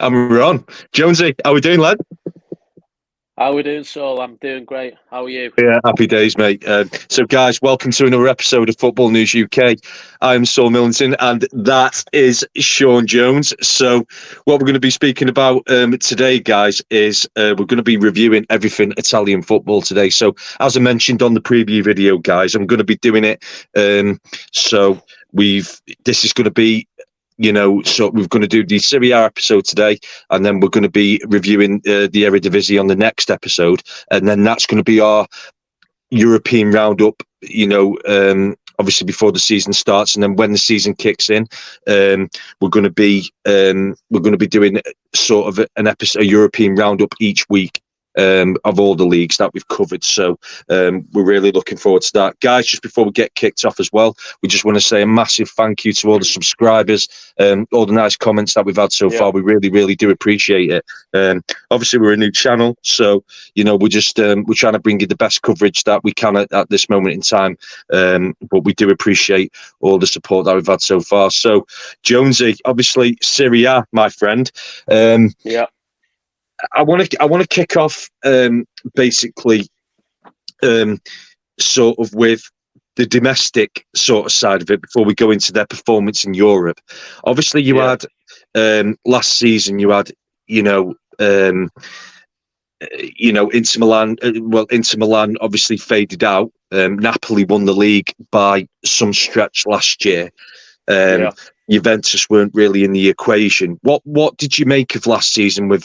And we're on. Jonesy, how we doing, lad? How are we doing, Saul? I'm doing great. How are you? Yeah, happy days, mate. So, guys, welcome to another episode of Football News UK. I'm Saul Millington, and that is Sean Jones. So, what we're going to be speaking about today, guys, is we're going to be reviewing everything Italian football today. So, as I mentioned on the preview video, guys, I'm going to be doing it. This is going to be. So we're going to do the Serie A episode today, and then we're going to be reviewing the Eredivisie on the next episode, and then that's going to be our European roundup. Obviously before the season starts, and then when the season kicks in, we're going to be doing sort of a European roundup each week. Of all the leagues that we've covered. So we're really looking forward to that. Guys, just before we get kicked off as well, we just want to say a massive thank you to all the subscribers, all the nice comments that we've had so far. We really, really do appreciate it. Obviously, we're a new channel, so, we're just we're trying to bring you the best coverage that we can at this moment in time. But we do appreciate all the support that we've had so far. So, Jonesy, obviously, Serie A, my friend. I want to kick off basically sort of with the domestic sort of side of it before we go into their performance in Europe. Obviously, you had last season. You had Inter Milan. Inter Milan obviously faded out. Napoli won the league by some stretch last year. Juventus weren't really in the equation. What did you make of last season with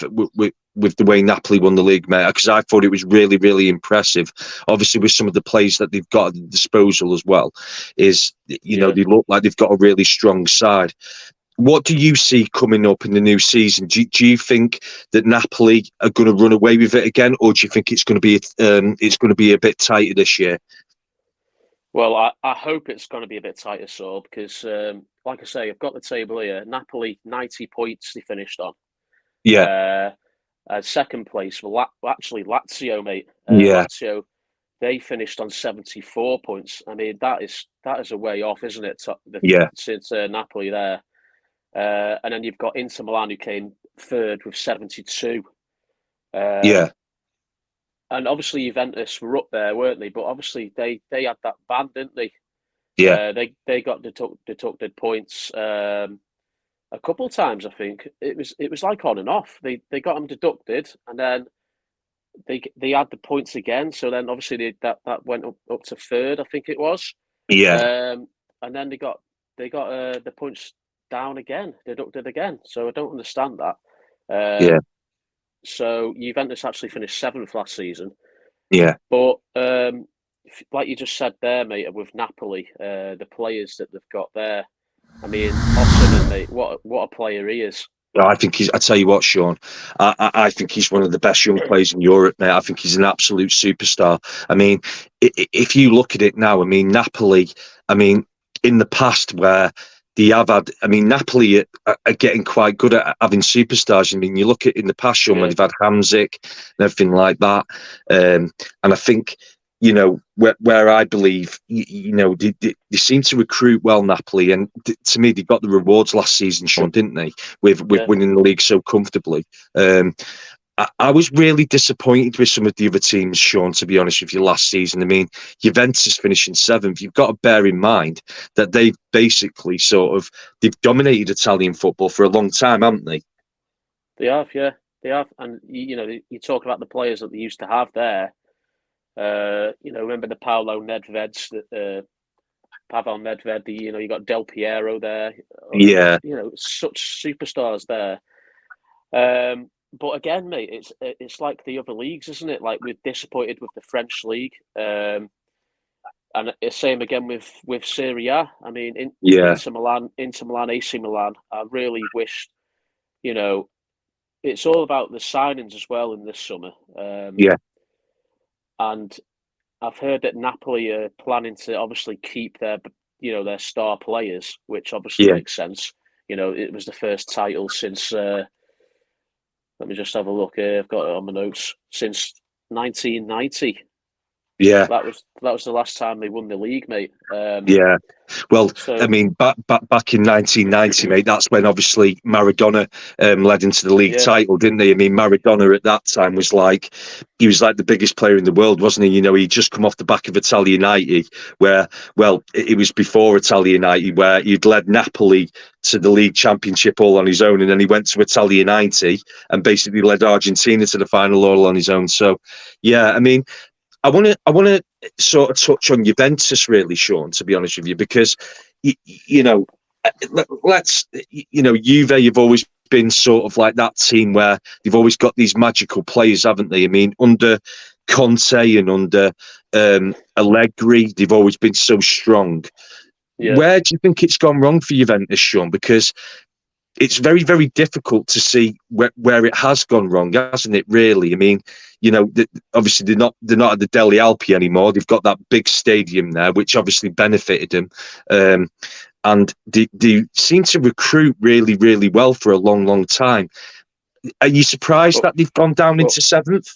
the way Napoli won the league, mate? Because I thought it was really, really impressive. Obviously, with some of the players that they've got at the disposal as well, they look like they've got a really strong side. What do you see coming up in the new season? Do you think that Napoli are going to run away with it again, or do you think it's going to be a bit tighter this year? Well, I hope it's going to be a bit tighter, Saul, because, like I say, I've got the table here. Napoli, 90 points they finished on. Yeah. Second place, actually Lazio, mate. Yeah. Lazio, they finished on 74 points. I mean, that is a way off, isn't it? Since Napoli there. And then you've got Inter Milan, who came third with 72. And obviously Juventus were up there, weren't they? But obviously they had that ban, didn't they? Yeah. They got deducted points a couple of times. I think it was like on and off. They got them deducted, and then they had the points again. So then obviously that went up to third. I think it was. Yeah. And then they got the points down again, deducted again. So I don't understand that. So Juventus actually finished seventh last season. Yeah. But like you just said there, mate, with Napoli, the players that they've got there. I mean, Osimhen, mate, what a player he is. I think I tell you what, Sean, I think he's one of the best young players in Europe, mate. I think he's an absolute superstar. I mean, if you look at it now, I mean, Napoli, in the past where they have had, Napoli are getting quite good at having superstars. I mean, you look at in the past, Sean, when they've had Hamzik and everything like that. And I think, where I believe, they seem to recruit well, Napoli. And to me, they got the rewards last season, Sean, didn't they? With winning the league so comfortably. I was really disappointed with some of the other teams, Sean, to be honest with you, last season. I mean, Juventus finishing seventh. You've got to bear in mind that they've basically they've dominated Italian football for a long time, haven't they? They have, yeah. They have. And, you talk about the players that they used to have there. Remember the Pavel Nedved, you got Del Piero there. Yeah. Such superstars there. But again, mate, it's like the other leagues, isn't it? Like we're disappointed with the French league, and it's same again with Serie A. I mean, Inter Milan, AC Milan. I really wish, it's all about the signings as well in this summer. And I've heard that Napoli are planning to obviously keep their star players, which obviously makes sense. It was the first title since. Let me just have a look here. I've got it on my notes. Since 1990. Yeah. That was the last time they won the league, mate. Yeah. Well, I So mean, back in 1990, mate, that's when obviously Maradona led into the league yeah, title, didn't he? I mean, Maradona at that time was like, he was like the biggest player in the world, wasn't he? You know, he'd just come off the back of Italia 90, where, well, it was before Italia 90, where he'd led Napoli to the league championship all on his own. And then he went to Italia 90 and basically led Argentina to the final all on his own. So, yeah, I mean, I want to sort of touch on Juventus, really, Sean. To be honest with you, because you know, let's Juve. You've always been sort of like that team where they've always got these magical players, haven't they? I mean, under Conte and under Allegri, they've always been so strong. yeah. Where do you think it's gone wrong for Juventus, Sean? Because it's very, very difficult to see where it has gone wrong, hasn't it? Really, I mean, obviously they're not at the Deli Alpi anymore. They've got that big stadium there, which obviously benefited them, and they seem to recruit really, really well for a long, long time. Are you surprised But that they've gone down but into seventh?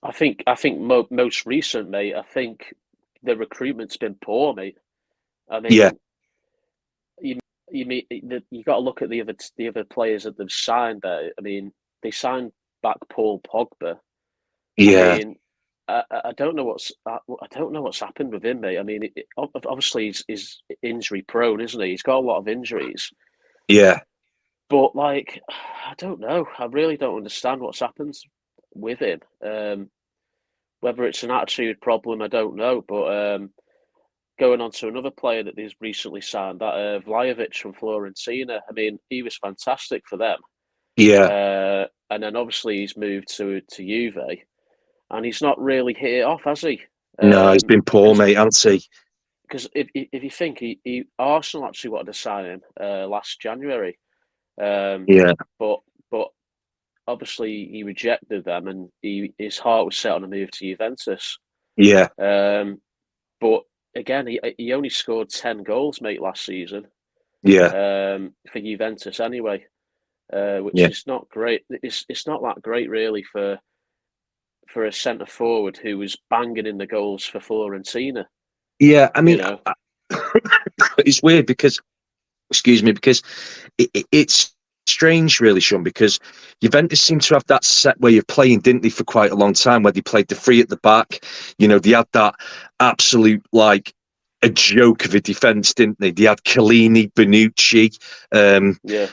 I think most recent, mate. I think the recruitment's been poor, mate. I Yeah, mean, you you mean you got to look at the other players that they've signed there. I mean, they signed back Paul Pogba. I yeah, mean, I don't know I don't know what's happened with him, mate. I mean, obviously he's injury prone, isn't he? He's got a lot of injuries, yeah, but like, I don't know. I really don't understand what's happened with him. Whether it's an attitude problem, I don't know. But going on to another player that he's recently signed, that Vlahovic from Fiorentina. I mean, he was fantastic for them. yeah. And then obviously he's moved to Juve, and he's not really hit it off, has he? No, he's been poor, Because mate, hasn't he? if you think he Arsenal actually wanted to sign him last January, um, Yeah, but but obviously he rejected them, and his heart was set on a move to Juventus. yeah, Um, but again, he only scored 10 goals, mate, last season yeah, for Juventus anyway, which yeah. is not great. It's not that great really for a centre forward who was banging in the goals for Fiorentina. Yeah, I You mean, know, it's weird because, excuse me, because it's strange, really, Sean, because Juventus seem to have that set way of playing, didn't they, for quite a long time, where they played the three at the back. They had that absolute, like, a joke of a defence, didn't they? They had Chiellini, Bonucci, yeah,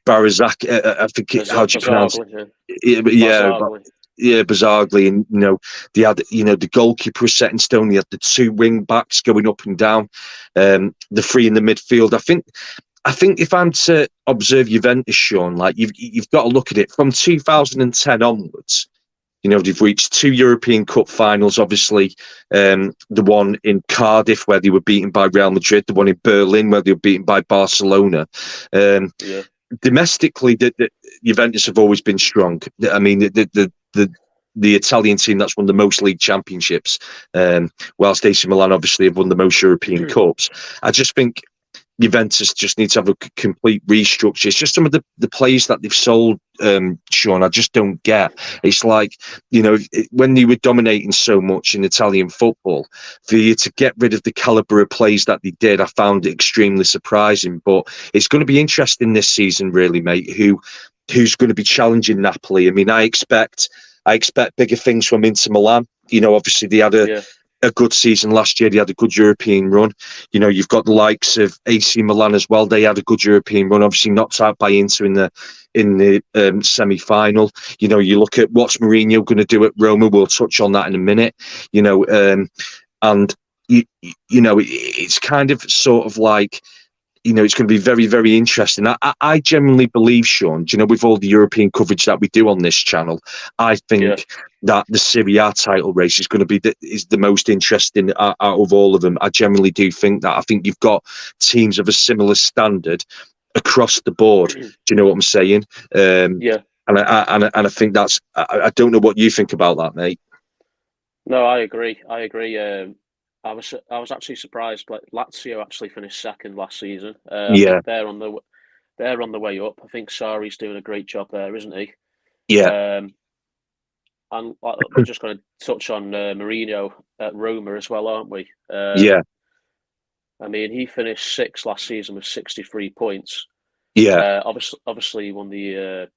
Barazak, I think, how do you pronounce Barzagli, yeah. it? Yeah, Barzagli. yeah, bizarrely, and they had the goalkeeper was set in stone. They had the two wing backs going up and down, the three in the midfield. I think if I'm to observe Juventus, Sean, like you've got to look at it from 2010 onwards. They've reached two European Cup finals. Obviously, the one in Cardiff where they were beaten by Real Madrid, the one in Berlin where they were beaten by Barcelona. Um, Yeah, Domestically, the Juventus have always been strong. I mean, the Italian team that's won the most league championships, whilst AC Milan obviously have won the most European Cups. I just think Juventus just need to have a complete restructure. It's just some of the players that they've sold, Sean, I just don't get. It's like, when they were dominating so much in Italian football, for you to get rid of the calibre of players that they did, I found it extremely surprising. But it's going to be interesting this season, really, mate, who's going to be challenging Napoli. I mean, I expect bigger things from Inter Milan. Obviously they had yeah, a good season last year. They had a good European run. You've got the likes of AC Milan as well. They had a good European run. Obviously knocked out by Inter in the semi-final. You look at what's Mourinho going to do at Roma. We'll touch on that in a minute. And it's kind of sort of like, it's going to be very, very interesting. I genuinely believe, Sean, with all the European coverage that we do on this channel, I yeah. think that the Serie A title race is going to be is the most interesting out of all of them. I genuinely do think that. I think you've got teams of a similar standard across the board. Do you know what I'm saying? Yeah. And I think that's. I don't know what you think about that, mate. No, I agree. I agree. I was actually surprised. Like Lazio actually finished second last season. I Yeah, think they're on the way up. I think Sarri's doing a great job there, isn't he? yeah, Um, and we're just going to touch on Mourinho at Roma as well, aren't we? Yeah, I mean, he finished sixth last season with 63 points. yeah, Obviously, he won the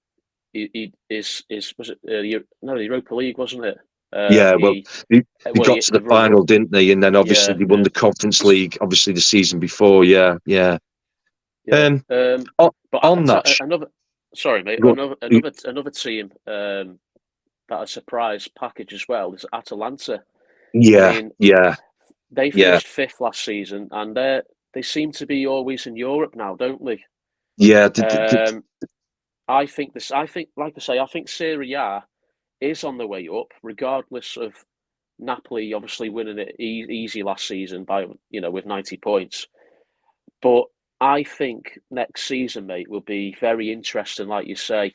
he is was it the Europa League, wasn't it? yeah. Well, He they got to the the runner up. final, didn't they? And then obviously Yeah, they won yeah, the Conference League, obviously the season before. Yeah, yeah. yeah. Um, on, But on that, another, sorry, mate, go- another team that a surprise package as well is Atalanta. I yeah, mean, yeah, they yeah, finished fifth last season, and they seem to be always in Europe now, don't they? yeah. I think, like I say, I think Serie A is on the way up, regardless of Napoli obviously winning it easy last season by with 90 points. But I think next season, mate, will be very interesting, like you say.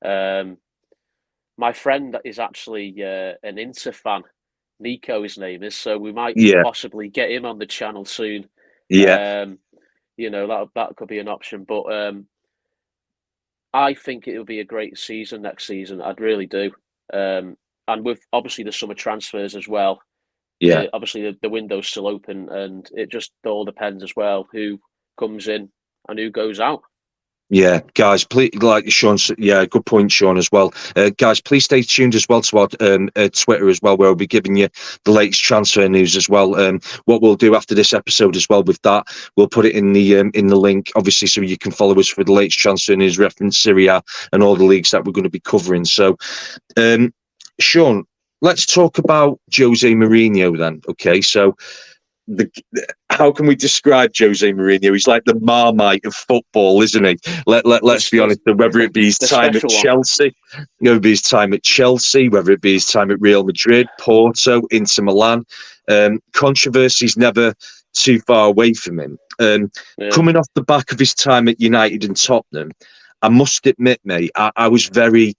Um, my friend is actually an Inter fan. Nico, his name is, so we might Yeah, possibly get him on the channel soon. yeah, Um, that could be an option, but I think it will be a great season next season. I'd really do. And with obviously the summer transfers as well. yeah. Obviously the window's still open, and it just all depends as well who comes in and who goes out. Yeah, guys, please, like Sean, yeah, good point, Sean, as well. Guys, please stay tuned as well to our Twitter as well, where we'll be giving you the latest transfer news as well. What we'll do after this episode as well with that, we'll put it in the link, obviously, so you can follow us for the latest transfer news, reference Serie A and all the leagues that we're going to be covering. So, Sean, let's talk about Jose Mourinho then. Okay, so the how can we describe Jose Mourinho? He's like the Marmite of football, isn't he? Let's be honest. Whether it be his the time at special one. Chelsea, whether it be his time at Chelsea, whether it be his time at Real Madrid, Porto, Inter Milan, controversy's never too far away from him. Yeah, Coming off the back of his time at United and Tottenham, I must admit, mate, I was very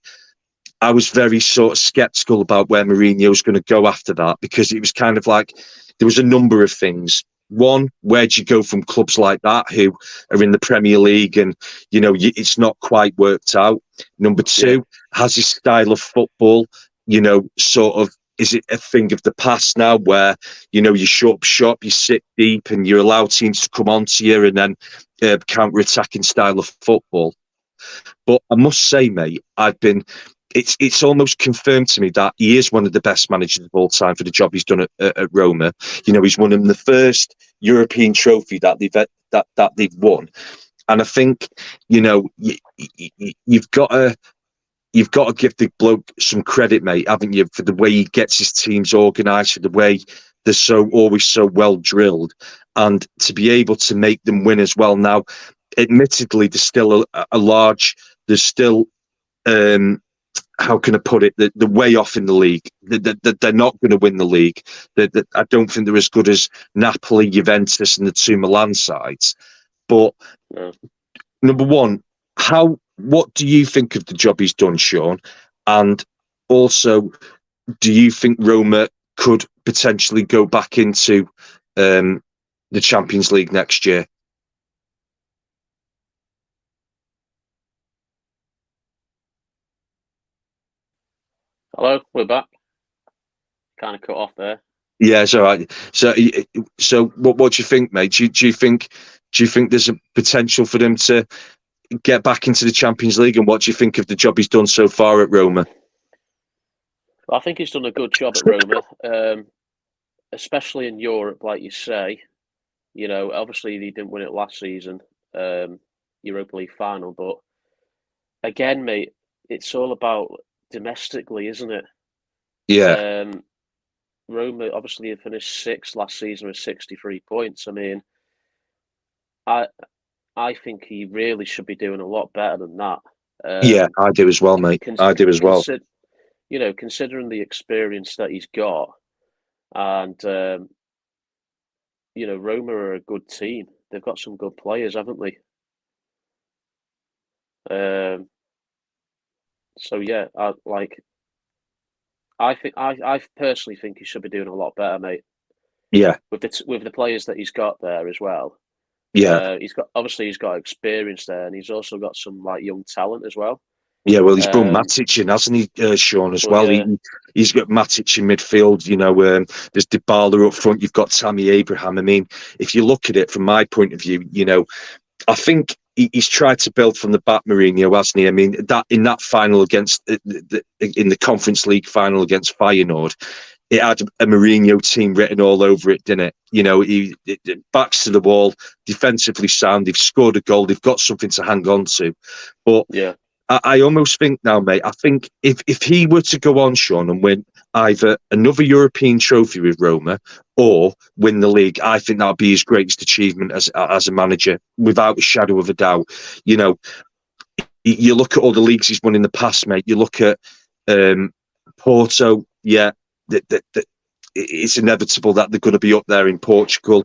sort of skeptical about where Mourinho was going to go after that, because it was kind of like there was a number of things. One, where do you go from clubs like that who are in the Premier League and it's not quite worked out? Number yeah, two, has his style of football, sort of, is it a thing of the past now where you shut up shop, you sit deep, and you allow teams to come onto you and then counter-attacking style of football? But I must say, mate, it's almost confirmed to me that he is one of the best managers of all time for the job he's done at Roma. He's won them the first European trophy that they've won, and I think you've got to give the bloke some credit, mate, haven't you, for the way he gets his teams organised, for the way they're always so well drilled, and to be able to make them win as well. Now, admittedly, there's still there's still how can I put it? They're way off in the league. They're not going to win the league. I don't think they're as good as Napoli, Juventus, and the two Milan sides. But yeah. number one, what do you think of the job he's done, Sean? And also, do you think Roma could potentially go back into the Champions League next year? Hello, we're back. Kind of cut off there. Yeah, it's all right. So what do you think, mate? Do you think there's a potential for them to get back into the Champions League? And what do you think of the job he's done so far at Roma? I think he's done a good job at Roma, especially in Europe, like you say. Obviously he didn't win it last season, Europa League final, but again, mate, it's all about domestically, isn't it? Yeah, Um, Roma obviously finished sixth last season with 63 points. I mean, I I think he really should be doing a lot better than that. yeah, Um, I do as well, mate. cons- I do as well. consider considering the experience that he's got, and Roma are a good team. They've got some good players, haven't they? Um, so yeah, I personally think he should be doing a lot better, mate. Yeah, With the players that he's got there as well. yeah, He's got experience there, and he's also got some like young talent as well. Yeah, well, he's brought Um, Matic in, hasn't he, Sean, as but well? yeah, He's got Matic in midfield. There's Dybala up front. You've got Tammy Abraham. I mean, if you look at it from my point of view, I think he's tried to build from the back, Mourinho, hasn't he? I mean, that in that final against in the Conference League final against Feyenoord, it had a Mourinho team written all over it, didn't it? It backs to the wall, defensively sound. They've scored a goal. They've got something to hang on to, but. yeah, I almost think now, mate, I think if he were to go on, Sean, and win either another European trophy with Roma or win the league, I think that would be his greatest achievement as a manager, without a shadow of a doubt. You know, you look at all the leagues he's won in the past, mate. You look at Porto, yeah, it's inevitable that they're going to be up there in Portugal.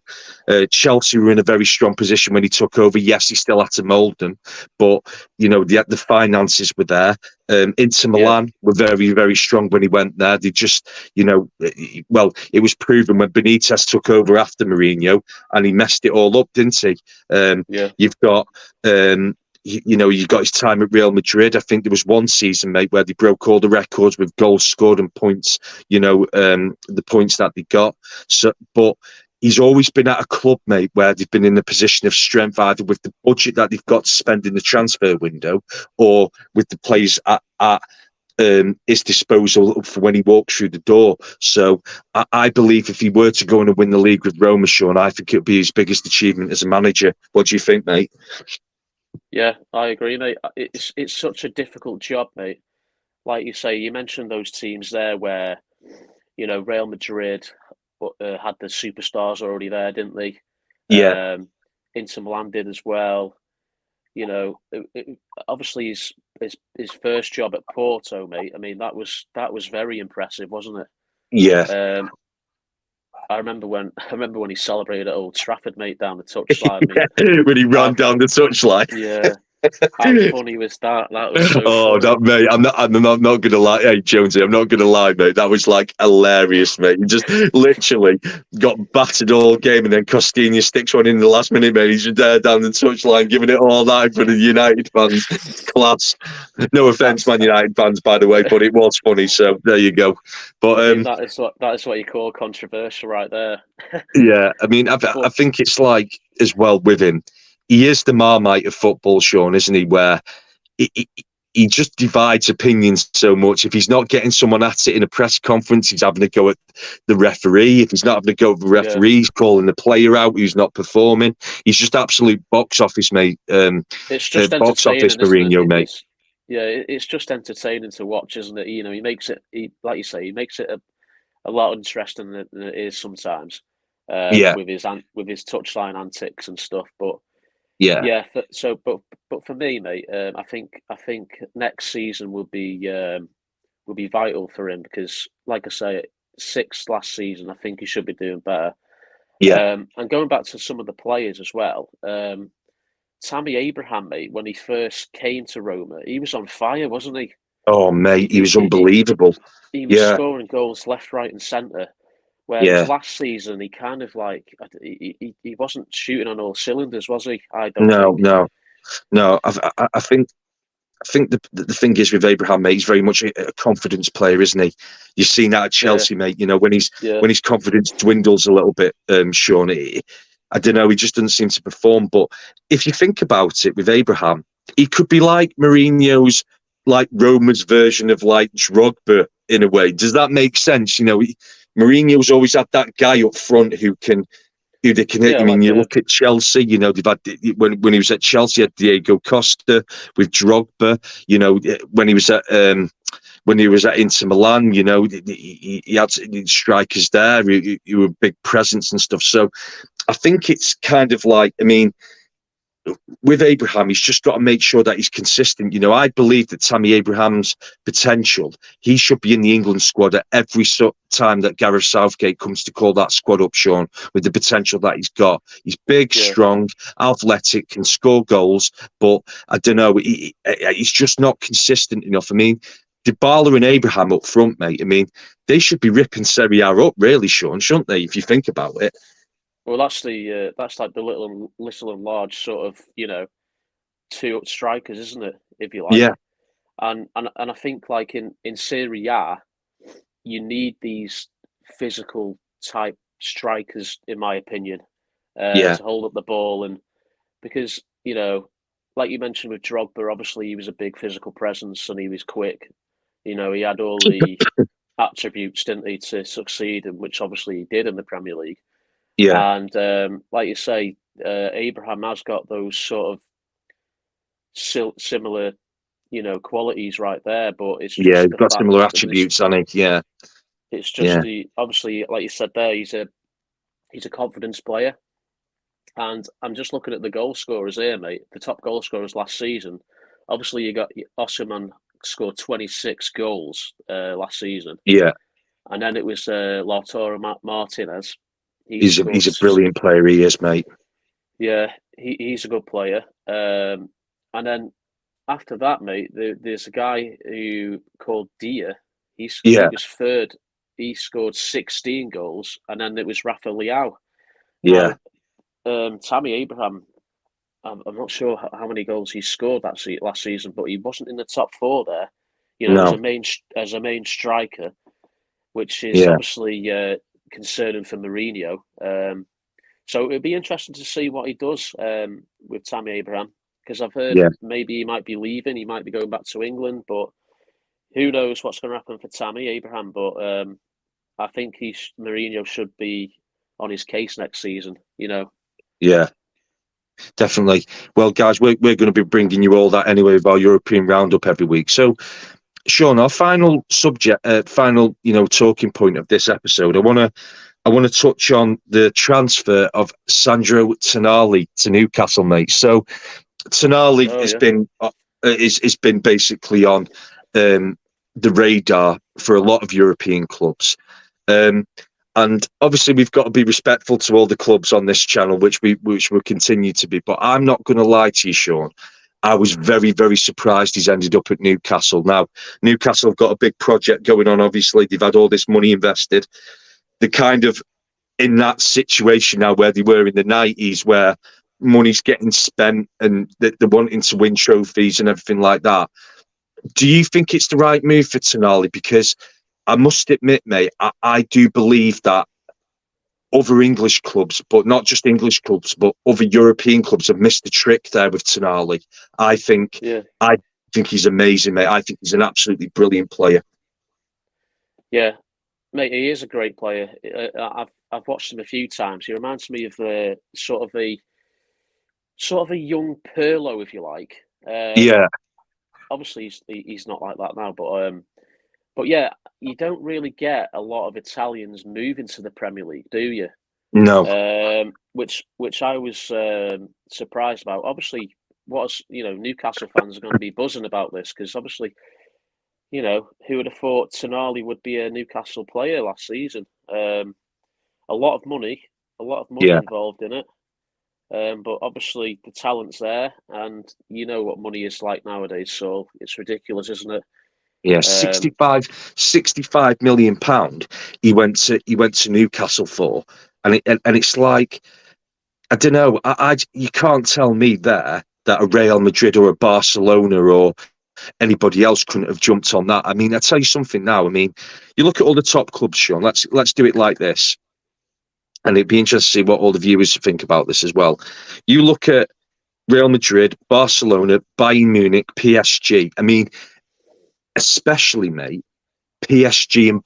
Chelsea were in a very strong position when he took over. Yes, he still had to mould them, but the finances were there. Inter yeah, Milan were very, very strong when he went there. They just, well, it was proven when Benitez took over after Mourinho, and he messed it all up, didn't he? yeah, You've got. You got his time at Real Madrid. I think there was one season, mate, where they broke all the records with goals scored and points. The points that they got. So, but he's always been at a club, mate, where they've been in a position of strength, either with the budget that they've got to spend in the transfer window, or with the players at his disposal for when he walks through the door. So I believe if he were to go in and win the league with Roma, Sean, I think it would be his biggest achievement as a manager. What do you think, mate? yeah. I agree, mate. It's such a difficult job, mate. Like you say, you mentioned those teams there where Real Madrid had the superstars already there, didn't they? Yeah, Inter Milan did as well. Obviously his first job at Porto, mate. I mean, that was very impressive, wasn't yeah. it? I remember when he celebrated at Old Trafford, mate, down the touchline. I mean, When he ran how down the touchline. yeah, how funny was that? That was so Oh, funny. that mate! I'm not gonna lie. Hey, Jonesy, I'm not gonna lie, mate. That was like hilarious, mate. He just literally got battered all game, and then Costinha sticks one in the last minute, mate. He's just there down the touchline, giving it all that for the United fans. Class. No offense, That's Man United fans, by the way, but it was funny. So there you go. But I mean, that is what you call controversial, right there. yeah, I mean, I But think it's like as well with him. He is the Marmite of football, Sean, isn't he? Where he, he just divides opinions so much. If he's not getting someone at it in a press conference, he's having to go at the referee. If he's not having to go at the yeah, referee, he's calling the player out who's not performing. He's just absolute box office, mate. it's just Box office entertaining, isn't it? Mourinho, mate. It's just entertaining to watch, isn't it? He makes it. Like you say, he makes it a lot interesting than it is sometimes. Yeah, With his touchline antics and stuff, but yeah, yeah. But for me, mate, I think next season will be vital for him because, like I say, sixth last season, I think he should be doing better. yeah. And going back to some of the players as well, Tammy Abraham, mate, when he first came to Roma, he was on fire, wasn't he? Oh, mate, he was He unbelievable. he was Yeah, scoring goals left, right, and centre. Whereas yeah. last season, he kind of like he wasn't shooting on all cylinders, was he? I don't No, think. no, no. I think the thing is with Abraham, mate, he's very much a confidence player, isn't he? You've seen that at Yeah, Chelsea, mate. When he's yeah, when his confidence dwindles a little bit, Sean. I don't know. He just doesn't seem to perform. But if you think about it, with Abraham, he could be like Mourinho's, like Roma's version of like Drogba in a way. Does that make sense? Mourinho's always had that guy up front who they can hit. yeah. I mean, Like you a look at Chelsea. They've had when he was at Chelsea, he had Diego Costa with Drogba. When he was at Inter Milan, he had strikers there who were big presence and stuff. So I think it's kind of like, I mean, with Abraham, he's just got to make sure that he's consistent. I believe that Tammy Abraham's potential, he should be in the England squad at every time that Gareth Southgate comes to call that squad up, Sean, with the potential that he's got. He's big, yeah. strong, athletic, can score goals, but I don't know, he's just not consistent enough. I mean, Dybala and Abraham up front, mate, I mean, they should be ripping Serie A up, really, Sean, shouldn't they, if you think about it? Well, that's like the little and large sort of two strikers, isn't it? If you like. Yeah, And I think like in Serie A, you need these physical type strikers, in my opinion, Yeah, to hold up the ball. And because, like you mentioned with Drogba, obviously he was a big physical presence and he was quick. He had all the attributes, didn't he, to succeed, and which obviously he did in the Premier League. yeah, And like you say, Abraham has got those sort of similar, qualities right there. But it's yeah. just He's the got fact similar that there is. attributes, I think. Yeah, It's just yeah, the obviously, like you said there, he's a confidence player. And I'm just looking at the goal scorers here, mate. The top goal scorers last season. Obviously, you got Osimhen scored 26 goals last season, yeah. and then it was Lautaro Martinez. He He's scored, a brilliant player. He is, mate. yeah, he's a good player. And then after that, mate, there's a guy who called Dia. He Yeah, was third. He scored 16 goals, and then it was Rafa Leao. yeah, Now, Tammy Abraham, I'm not sure how many goals he scored last season, but he wasn't in the top four there. As no, a main striker, which is yeah, obviously concerning for Mourinho. So it'd be interesting to see what he does with Tammy Abraham, because I've heard yeah. maybe he might be leaving, he might be going back to England, but who knows what's going to happen for Tammy Abraham. But I think Mourinho should be on his case next season. Yeah, definitely. Well, guys, we're going to be bringing you all that anyway with our European roundup every week. So, Sean, our final subject, final talking point of this episode, I want to touch on the transfer of Sandro Tonali to Newcastle, mate. So Tonali Oh has yeah, been basically on the radar for a lot of European clubs. Um, and obviously, we've got to be respectful to all the clubs on this channel, which will continue to be. But I'm not going to lie to you, Sean. I was very, very surprised he's ended up at Newcastle. Now, Newcastle have got a big project going on. Obviously, they've had all this money invested. They're kind of in that situation now where they were in the 90s, where money's getting spent and they're wanting to win trophies and everything like that. Do you think it's the right move for Tonali? Because I must admit, mate, I do believe that other English clubs, but not just English clubs, but other European clubs have missed the trick there with Tonali. I think, yeah, I think he's amazing, mate. I think he's an absolutely brilliant player. yeah, mate. He is a great player. I've watched him a few times. He reminds me of the sort of a young Pirlo, if you like. Yeah, Obviously, he's not like that now, but yeah, you don't really get a lot of Italians moving to the Premier League, do you? no, Which I was surprised about. Obviously, Newcastle fans are going to be buzzing about this because obviously, who would have thought Tonali would be a Newcastle player last season? A lot of money, a lot of money yeah. involved in it. But obviously the talent's there, and you know what money is like nowadays, so it's ridiculous, isn't it? Yeah, Um, 65 million pound he went to Newcastle for. And it's like, I don't know, you can't tell me there that a Real Madrid or a Barcelona or anybody else couldn't have jumped on that. I mean, I tell you something now. I mean, you look at all the top clubs, Sean. Let's do it like this. And it'd be interesting to see what all the viewers think about this as well. You look at Real Madrid, Barcelona, Bayern Munich, PSG. I mean, especially, mate, PSG and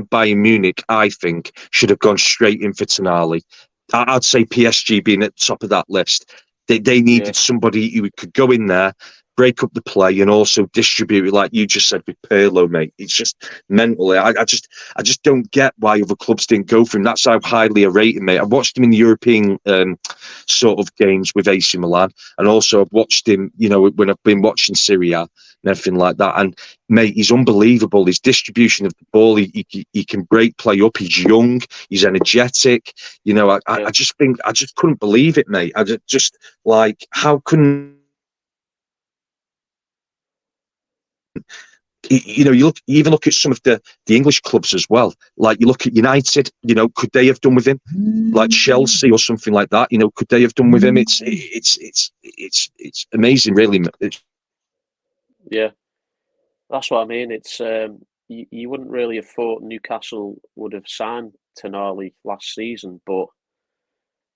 Bayern Munich, I think, should have gone straight in for Tonali. I'd say PSG being at the top of that list. They yeah, needed somebody who could go in there, break up the play, and also distribute it, like you just said with Pirlo, mate. It's just mentally. I just don't get why other clubs didn't go for him. That's how highly I rate him, mate. I watched him in the European sort of games with AC Milan, and also I've watched him, when I've been watching Serie A and everything like that. And mate, he's unbelievable. His distribution of the ball, he can break play up. He's young, he's energetic. yeah, I just think I just couldn't believe it, mate. I just like, how couldn't you even look at some of the English clubs as well. Like you look at United, could they have done with him? Like Chelsea or something like that, could they have done with him? It's amazing, really. Yeah, that's what I mean. It's you wouldn't really have thought Newcastle would have signed Tonali last season, but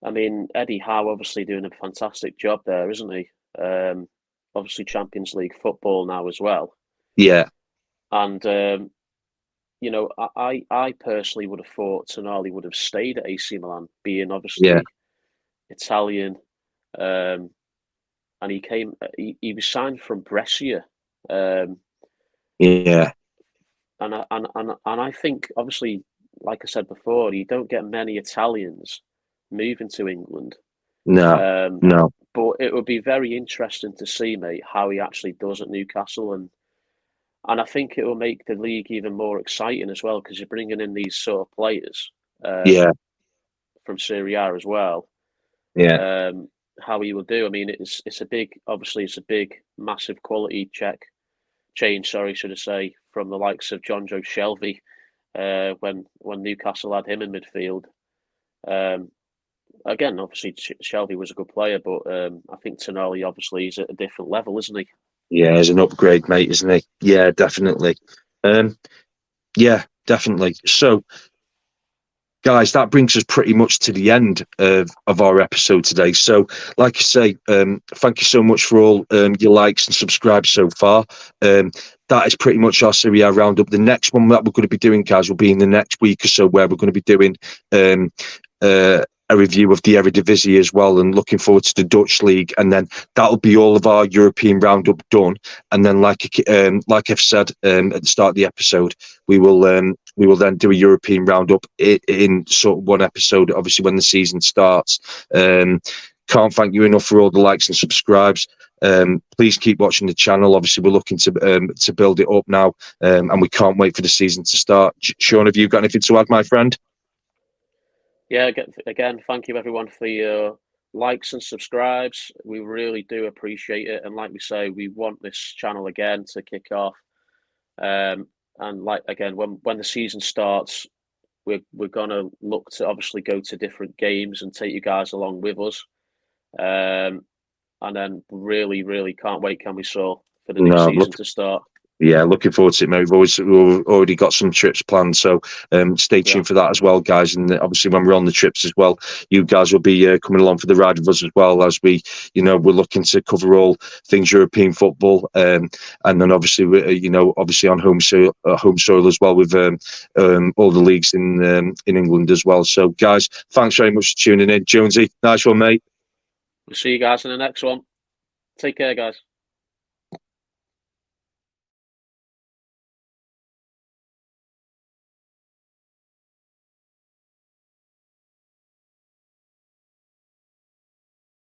I mean Eddie Howe obviously doing a fantastic job there, isn't he? Obviously Champions League football now as well, Yeah, and you know I personally would have thought Tonali would have stayed at AC Milan, being yeah, obviously Italian, um, and he was signed from Brescia. Um, yeah. and I think obviously, like I said before, you don't get many Italians moving to England. No, Um, no. but it would be very interesting to see, mate, how he actually does at Newcastle, and I think it will make the league even more exciting as well because you're bringing in these sort of players Yeah, from Serie A as well. yeah. Um, how he will do. I mean, it's a big, obviously, it's a big, massive quality change. Sorry, should I say, from the likes of John Joe Shelby when Newcastle had him in midfield. Um, Again, obviously Shelby was a good player, but I think Tonali obviously is at a different level, isn't he? Yeah, he's an upgrade, mate, isn't he? Yeah, definitely. Um, yeah, definitely. So, guys, that brings us pretty much to the end of our episode today. So, like I say, thank you so much for all your likes and subscribes so far. That is pretty much our Serie A roundup. The next one that we're going to be doing, guys, will be in the next week or so, where we're going to be doing um, a review of the Eredivisie as well, and looking forward to the Dutch league. And then that'll be all of our European roundup done. And then, like I've said at the start of the episode, we will then do a European roundup in sort of one episode, obviously when the season starts. Can't thank you enough for all the likes and subscribes. Please keep watching the channel. Obviously, we're looking to build it up now, and we can't wait for the season to start. Sean, have you got anything to add, my friend? Yeah, again, thank you everyone for your likes and subscribes. We really do appreciate it. And like we say, we want this channel again to kick off. And like again, when the season starts, we're gonna look to obviously go to different games and take you guys along with us. And then really, really can't wait, can we, so for the new No, look, season to start. yeah, looking forward to it, mate. We've already got some trips planned, so stay Yeah. tuned for that as well, guys. And obviously, when we're on the trips as well, you guys will be coming along for the ride with us as well, as we're looking to cover all things European football, and then obviously, obviously on home soil as well with all the leagues in England as well. So, guys, thanks very much for tuning in, Jonesy. Nice one, mate. We'll see you guys in the next one. Take care, guys.